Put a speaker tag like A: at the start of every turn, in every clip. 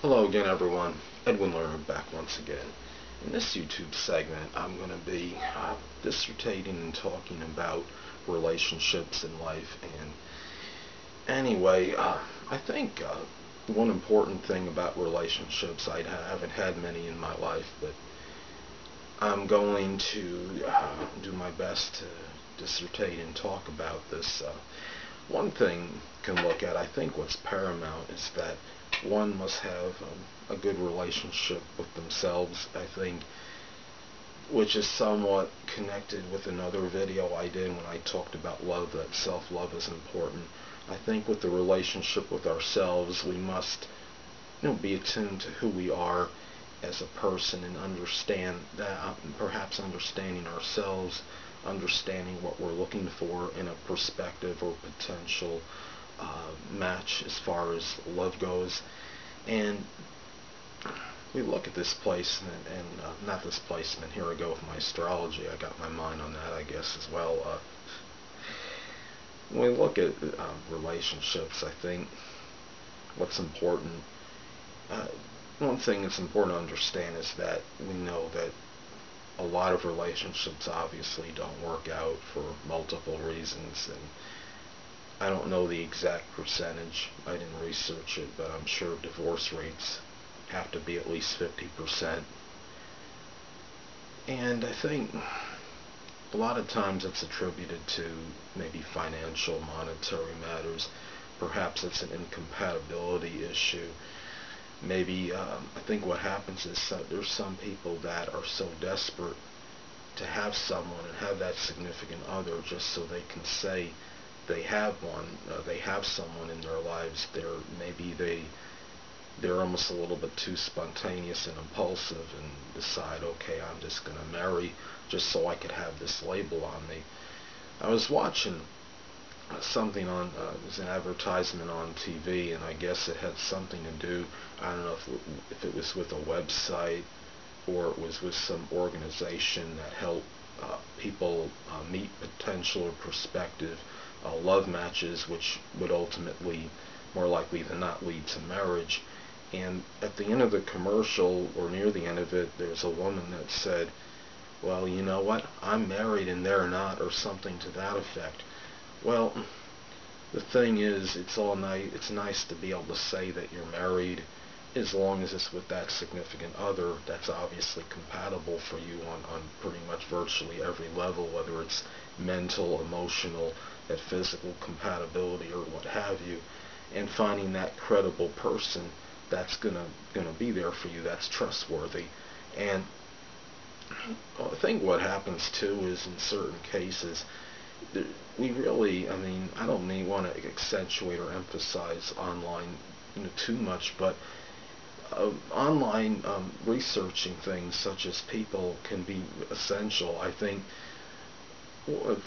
A: Hello again, everyone. Edwin Learnard back once again. In this YouTube segment, I'm going to be dissertating and talking about relationships in life. And anyway, I think one important thing about relationships, I haven't had many in my life, but I'm going to do my best to dissertate and talk about this. One thing you can look at, I think what's paramount is that one must have a good relationship with themselves, I think, which is somewhat connected with another video I did when I talked about love, that self-love is important. I think with the relationship with ourselves, we must be attuned to who we are as a person and understand that, perhaps understanding ourselves, understanding what we're looking for in a prospective or potential match as far as love goes. And we look at this placement, and not this placement, here I go with my astrology, I got my mind on that I guess as well. When we look at relationships, I think what's important, one thing that's important to understand is that we know that a lot of relationships obviously don't work out for multiple reasons, and I don't know the exact percentage, I didn't research it, but I'm sure divorce rates have to be at least 50%. And I think a lot of times it's attributed to maybe financial, monetary matters. Perhaps it's an incompatibility issue. Maybe, I think what happens is there's some people that are so desperate to have someone and have that significant other just so they can say they have one, they have someone in their lives. They're almost a little bit too spontaneous and impulsive and decide, okay, I'm just going to marry just so I could have this label on me. I was watching something on, it was an advertisement on TV, and I guess it had something to do, I don't know if it was with a website or it was with some organization that helped people meet potential or prospective love matches, which would ultimately, more likely than not, lead to marriage. And at the end of the commercial, or near the end of it, there's a woman that said, well, you know what, I'm married and they're not, or something to that effect. Well, the thing is, it's nice to be able to say that you're married, as long as it's with that significant other that's obviously compatible for you on pretty much virtually every level, whether it's mental, emotional, that physical compatibility, or what have you, and finding that credible person that's gonna be there for you, that's trustworthy. And I think what happens too is, in certain cases, we really, I don't want to accentuate or emphasize online too much, but online researching things such as people can be essential. I think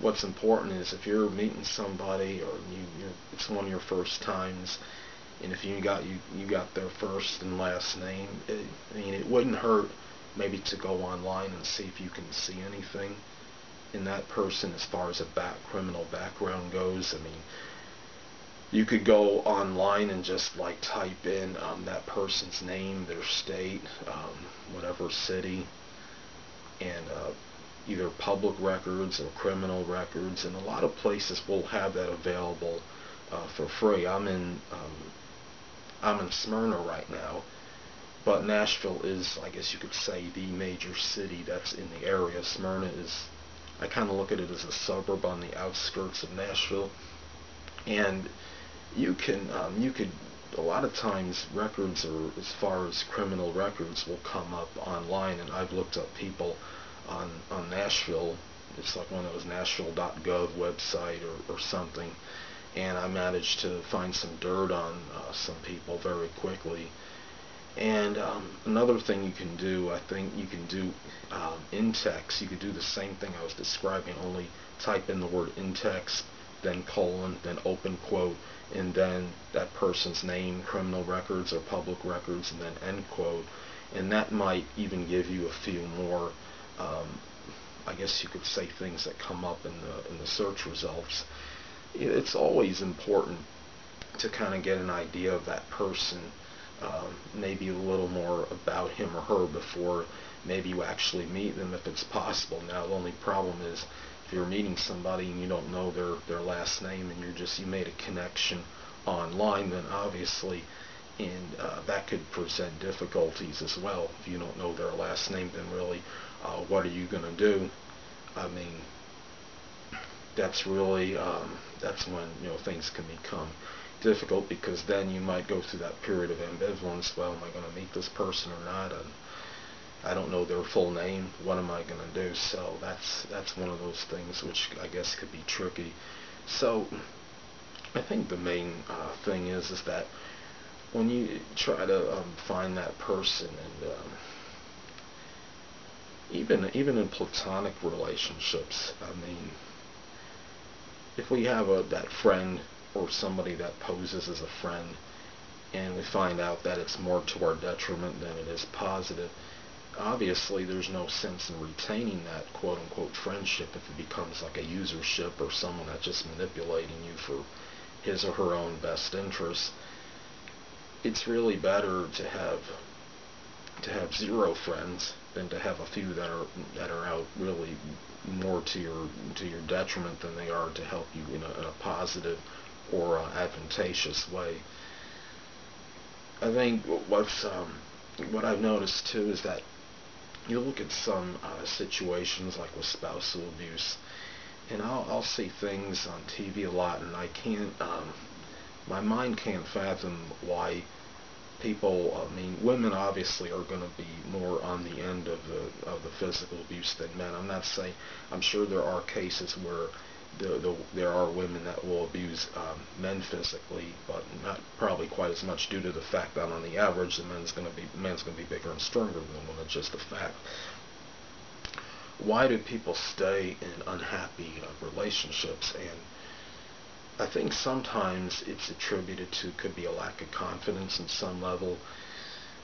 A: what's important is, if you're meeting somebody, or it's one of your first times, and if you got their first and last name, it wouldn't hurt maybe to go online and see if you can see anything in that person as far as a criminal background goes. You could go online and just type in that person's name, their state, whatever city, and either public records or criminal records, and a lot of places will have that available for free. I'm in Smyrna right now, but Nashville is, I guess you could say, the major city that's in the area. Smyrna is, I kind of look at it as a suburb on the outskirts of Nashville, and you could, a lot of times records, or as far as criminal records, will come up online, and I've looked up people on Nashville. It's like one of those Nashville.gov website or something, and I managed to find some dirt on some people very quickly. And another thing you can do, I think you can do in text. You could do the same thing I was describing, only type in the word in text, then colon, then open quote, and then that person's name, criminal records or public records, and then end quote. And that might even give you a few more, I guess you could say, things that come up in the search results. It's always important to kind of get an idea of that person maybe a little more about him or her before maybe you actually meet them, if it's possible. Now, the only problem is if you're meeting somebody and you don't know their last name, and you made a connection online, then obviously, and that could present difficulties as well. If you don't know their last name, then really, what are you going to do? I mean, that's really that's when things can become difficult, because then you might go through that period of ambivalence. Well, am I going to meet this person or not? And I don't know their full name. What am I going to do? So that's one of those things which I guess could be tricky. So I think the main thing is that when you try to find that person, and even in platonic relationships, I mean, if we have that friend or somebody that poses as a friend, and we find out that it's more to our detriment than it is positive, obviously there's no sense in retaining that quote-unquote friendship if it becomes like a usership, or someone that's just manipulating you for his or her own best interests. It's really better to have zero friends than to have a few that are out really more to your detriment than they are to help you in a positive or advantageous way. I think what I've noticed too is that you look at some situations like with spousal abuse, and I'll see things on TV a lot, and I can't, my mind can't fathom why people, I mean, women obviously are going to be more on the end of the physical abuse than men. I'm not saying, I'm sure there are cases where there are women that will abuse men physically, but not probably quite as much, due to the fact that on the average the man's going to be bigger and stronger than the woman. Just a fact. Why do people stay in unhappy relationships? And I think sometimes it's attributed to, could be a lack of confidence in some level.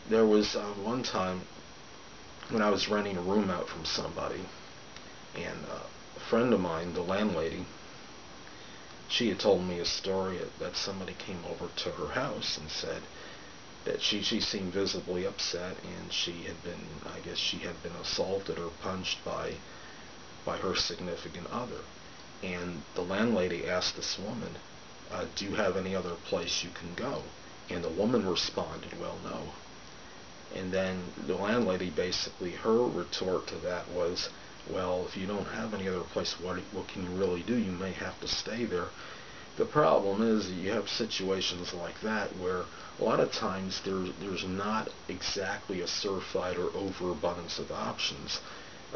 A: There was one time when I was renting a room out from somebody, and a friend of mine, the landlady, she had told me a story that somebody came over to her house and said that she seemed visibly upset, and I guess she had been assaulted or punched by her significant other. And the landlady asked this woman, do you have any other place you can go? And the woman responded, well, no. And then the landlady, basically, her retort to that was, well, if you don't have any other place, what can you really do? You may have to stay there. The problem is you have situations like that where a lot of times there's not exactly a surfeit or overabundance of options.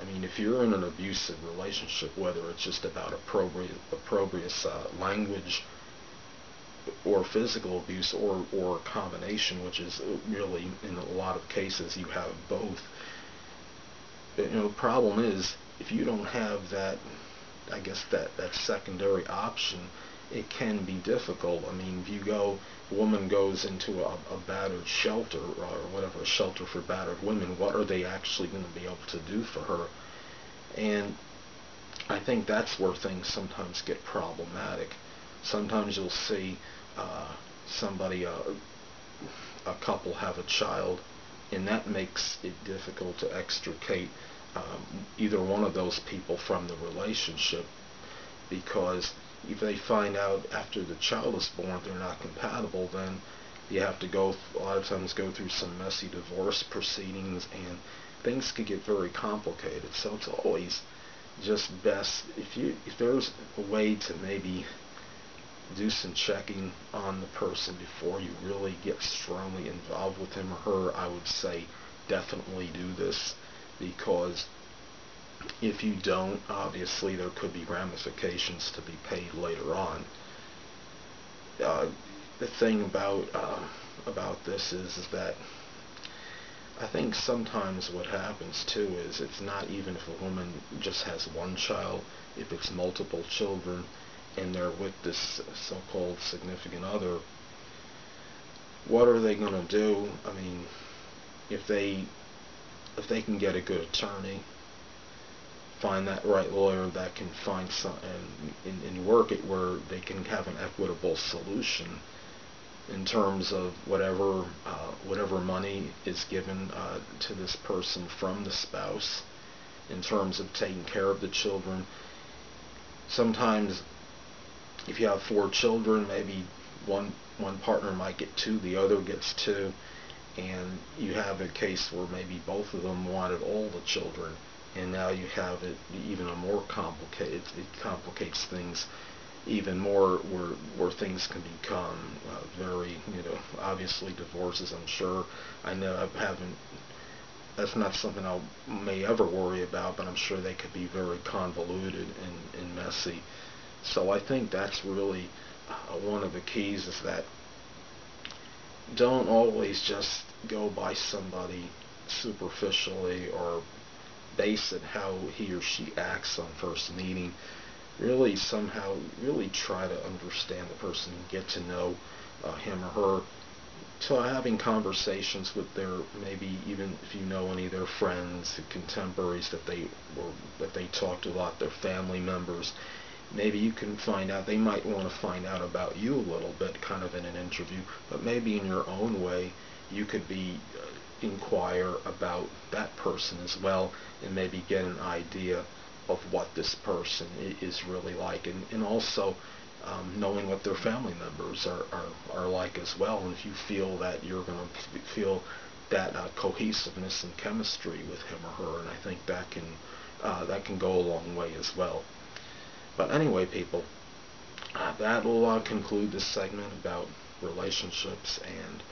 A: I mean, if you're in an abusive relationship, whether it's just about opprobrious language or physical abuse, or a combination, which is really, in a lot of cases, you have both. The problem is, if you don't have that, I guess that secondary option, it can be difficult. I mean, if a woman goes into a battered shelter, or whatever, a shelter for battered women, what are they actually going to be able to do for her? And I think that's where things sometimes get problematic. Sometimes you'll see somebody, a couple, have a child, and that makes it difficult to extricate either one of those people from the relationship, because if they find out after the child is born they're not compatible, then you have to a lot of times go through some messy divorce proceedings, and things could get very complicated. So it's always just best if there's a way to maybe do some checking on the person before you really get strongly involved with him or her. I would say definitely do this, because if you don't, obviously there could be ramifications to be paid later on. The thing about this is that I think sometimes what happens too is, it's not even if a woman just has one child, if it's multiple children and they're with this so-called significant other, what are they going to do? I mean, if they can get a good attorney, find that right lawyer that can find some and work it where they can have an equitable solution, in terms of whatever money is given to this person from the spouse, in terms of taking care of the children. Sometimes if you have 4 children, maybe one partner might get 2, the other gets 2, and you have a case where maybe both of them wanted all the children, and now you have it even a more complicated. It complicates things even more, where things can become very, obviously divorces. I'm sure, I know I haven't. That's not something I may ever worry about, but I'm sure they could be very convoluted and messy. So I think that's really one of the keys, is that don't always just go by somebody superficially or base it how he or she acts on first meeting. Really somehow really try to understand the person and get to know him or her. So having conversations with their, maybe even if you know any of their friends, contemporaries that they talk to a lot, their family members, maybe you can find out, they might want to find out about you a little bit, kind of in an interview, but maybe in your own way you could be inquire about that person as well, and maybe get an idea of what this person is really like, and also knowing what their family members are like as well, and if you feel that you're going to feel that cohesiveness and chemistry with him or her, and I think that can go a long way as well. But anyway, people, that will conclude this segment about relationships. And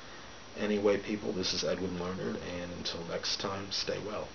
A: anyway, people, this is Edwin Learnard, and until next time, stay well.